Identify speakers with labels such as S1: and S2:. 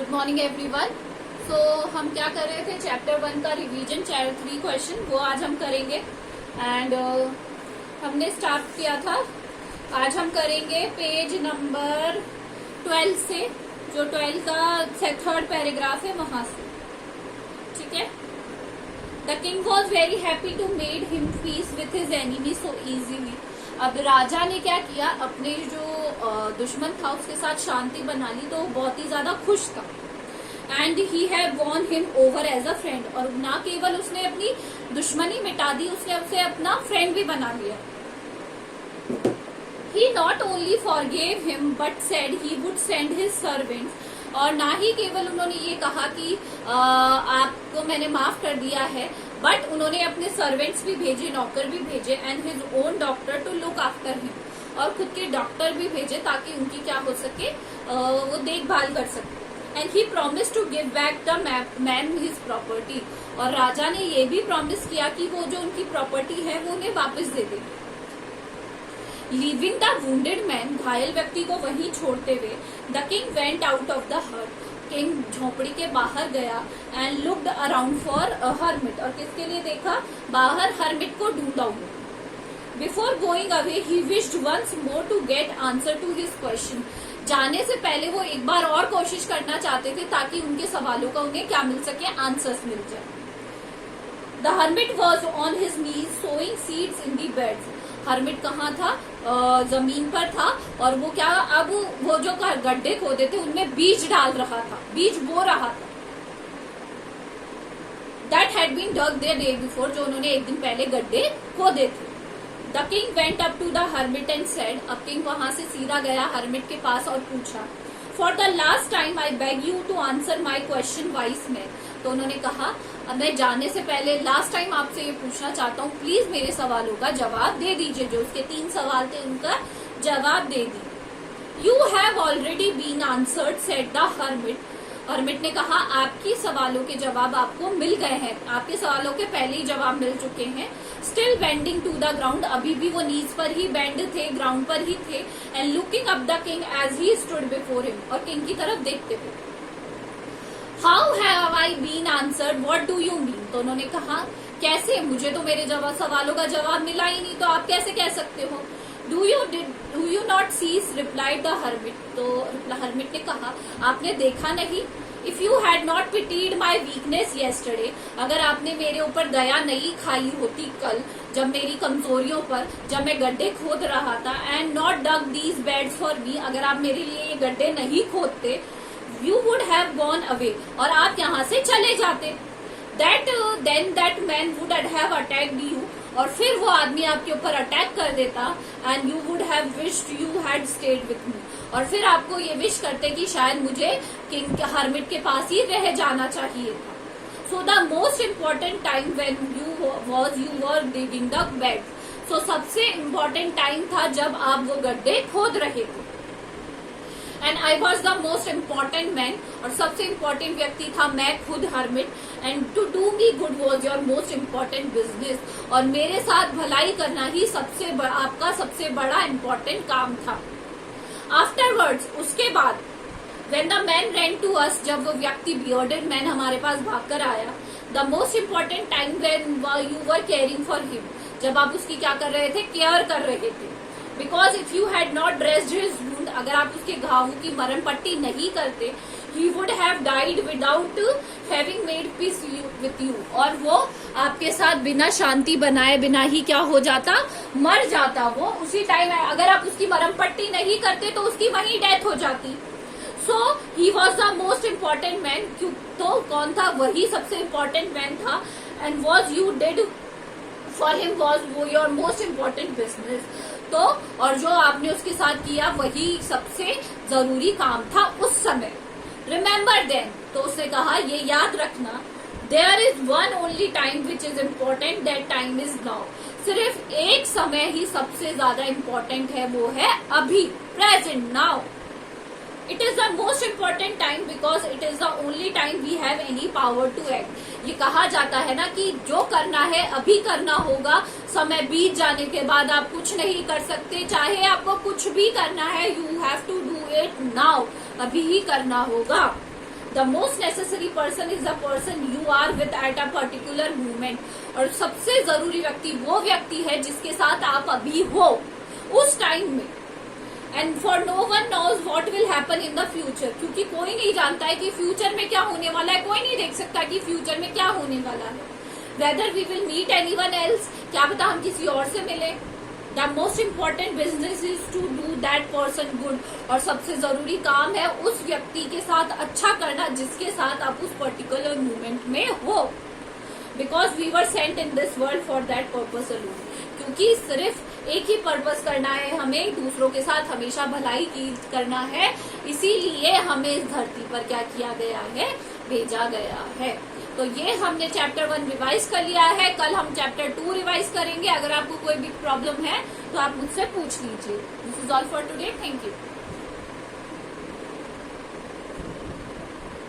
S1: Good morning everyone. सो हम क्या कर रहे थे, चैप्टर 1 का रिवीजन, चैप्टर 3 क्वेश्चन वो आज हम करेंगे। एंड हमने स्टार्ट किया था, आज हम करेंगे पेज नंबर 12 से, जो 12 का थर्ड पैराग्राफ है वहां से। ठीक है। The king was very happy to made him peace with his enemy so easily. अब राजा ने क्या किया, अपने जो दुश्मन था उसके साथ शांति बना ली, तो वो बहुत ही ज्यादा खुश था। And he have won him over as a friend, और ना केवल उसने अपनी दुश्मनी मिटा दी, उसने उसे अपना फ्रेंड भी बना लिया। He not only forgave him but said he would send his servants, और ना ही केवल उन्होंने ये कहा कि आपको मैंने माफ कर दिया है, बट उन्होंने अपने सर्वेंट्स भी भेजे, नौकर भी भेजे, and his own doctor to look after him, और खुद के डॉक्टर भी भेजे ताकि उनकी क्या हो सके, वो देखभाल कर सके। And he promise to give back the man his property, और राजा ने ये भी प्रॉमिस किया कि वो जो उनकी प्रॉपर्टी है वो उन्हें वापस दे देंगे। लीविंग द वुंडेड मैन, घायल व्यक्ति को वहीं छोड़ते हुए, the king went out of the hut, king झोपड़ी के बाहर गया, and looked around for hermit, और किसके लिए देखा, बाहर हर्मिट को ढूंढा हुआ। Before going away he wished once more to get answer to his question, जाने से पहले वो एक बार और कोशिश करना चाहते थे ताकि उनके सवालों का उन्हें क्या मिल सके, आंसर्स मिल जाए। The hermit was on his knees sowing seeds in the beds, hermit कहाँ था, जमीन पर था, और वो क्या, अब वो जो गड्ढे खोदे थे उनमें बीज डाल रहा था, बीज बो रहा था। That had been dug the day before, जो उन्होंने एक दिन पहले गड्ढे खोदे थे। The king went up to the hermit and said, अब किंग वहां से सीधा गया हर्मिट के पास और पूछा, for the last time I beg you to answer my question wise man, तो उन्होंने कहा अब मैं जाने से पहले लास्ट टाइम आपसे ये पूछना चाहता हूँ, प्लीज मेरे सवालों का जवाब दे दीजिए, जो उसके 3 सवाल थे उनका जवाब दे दी। You have already been answered said the hermit, hermit ने कहा आपकी सवालों के जवाब आपको मिल गए हैं, आपके सवालों के पहले ही जवाब मिल चुके हैं। Still bending to the ground, अभी भी वो नीज पर ही बेंड थे, ग्राउंड पर ही थे। And looking up the king as he stood before him, और किंग की तरफ देखते हुए। How have I been answered, what do you mean, तो उन्होंने कहा कैसे, मुझे तो मेरे सवालों का जवाब मिला ही नहीं, तो आप कैसे कह सकते हो। Do you not see, replied the hermit, तो हर्मिट ने कहा आपने देखा नहीं। If you had not pitied my weakness yesterday, अगर आपने मेरे ऊपर दया नहीं खाई होती कल, जब मेरी कमजोरियों पर, जब मैं गड्ढे खोद रहा था, and not dug these beds for me, अगर आप मेरे लिए ये गड्ढे नहीं खोदते, you would have gone away, और आप यहाँ से चले जाते। Then that man would have attacked you, और फिर वो आदमी आपके ऊपर अटैक कर देता, and you would have wished you had stayed with me, और फिर आपको ये विश करते कि शायद मुझे किंग हर्मिट के पास ही रह जाना चाहिए था। So the most important time when you were digging the bed, so सबसे इम्पोर्टेंट टाइम था जब आप वो गड्ढे खोद रहे थे। And I was the most important man, और सबसे इम्पोर्टेंट व्यक्ति था मैं खुद hermit. And to do me good was your most important business, और मेरे साथ भलाई करना ही आपका सबसे बड़ा इम्पोर्टेंट काम था। आफ्टरवर्ड्स, उसके बाद, when the man ran to us, जब वो व्यक्ति बियर्डेड मैन हमारे पास भागकर आया, the most important time when you were caring for him, जब आप उसकी क्या कर रहे थे, केयर कर रहे थे। Because if you had not dressed his wound, अगर आप उसके घावों की मरहम पट्टी नहीं करते, he would have died without having made peace with you, और वो आपके साथ बिना शांति बनाए बिना ही क्या हो जाता, मर जाता वो उसी टाइम। अगर आप उसकी मरहम पट्टी नहीं करते तो उसकी वही डेथ हो जाती। So he was the most important man, तो कौन था, वही सबसे इम्पोर्टेंट मैन था। And was you did for him was वो योर मोस्ट इम्पोर्टेंट बिजनेस, तो और जो आपने उसके साथ किया वही सबसे जरूरी काम था उस समय। रिमेम्बर देन, तो उसने कहा ये याद रखना, there is one only time which is important, that time is now, सिर्फ एक समय ही सबसे ज्यादा इम्पोर्टेंट है, वो है अभी, present, now. It is the most important time because it is the only time we have any power to act. ये कहा जाता है ना कि जो करना है अभी करना होगा, समय बीत जाने के बाद आप कुछ नहीं कर सकते। चाहे आपको कुछ भी करना है, you have to do it now, अभी ही करना होगा। The most necessary person is the person you are with at a particular moment, और सबसे जरूरी व्यक्ति वो व्यक्ति है जिसके साथ आप अभी हो उस टाइम में। And for no one knows what will happen in the future, क्योंकि कोई नहीं जानता है कि फ्यूचर में क्या होने वाला है, कोई नहीं देख सकता कि फ्यूचर में क्या होने वाला है। Whether we will meet anyone else, क्या पता हम किसी और से मिले। The most important business is to do that person good, और सबसे जरूरी काम है उस व्यक्ति के साथ अच्छा करना जिसके साथ आप उस पर्टिकुलर मोमेंट में हो, because we were sent in this world for that purpose alone, क्योंकि सिर्फ एक ही पर्पस करना है हमें, दूसरों के साथ हमेशा भलाई की करना है, इसीलिए हमें इस धरती पर क्या किया गया है, भेजा गया है। तो ये हमने चैप्टर 1 रिवाइज कर लिया है, कल हम चैप्टर 2 रिवाइज करेंगे। अगर आपको कोई भी प्रॉब्लम है तो आप मुझसे पूछ लीजिए। This is all for today, thank you.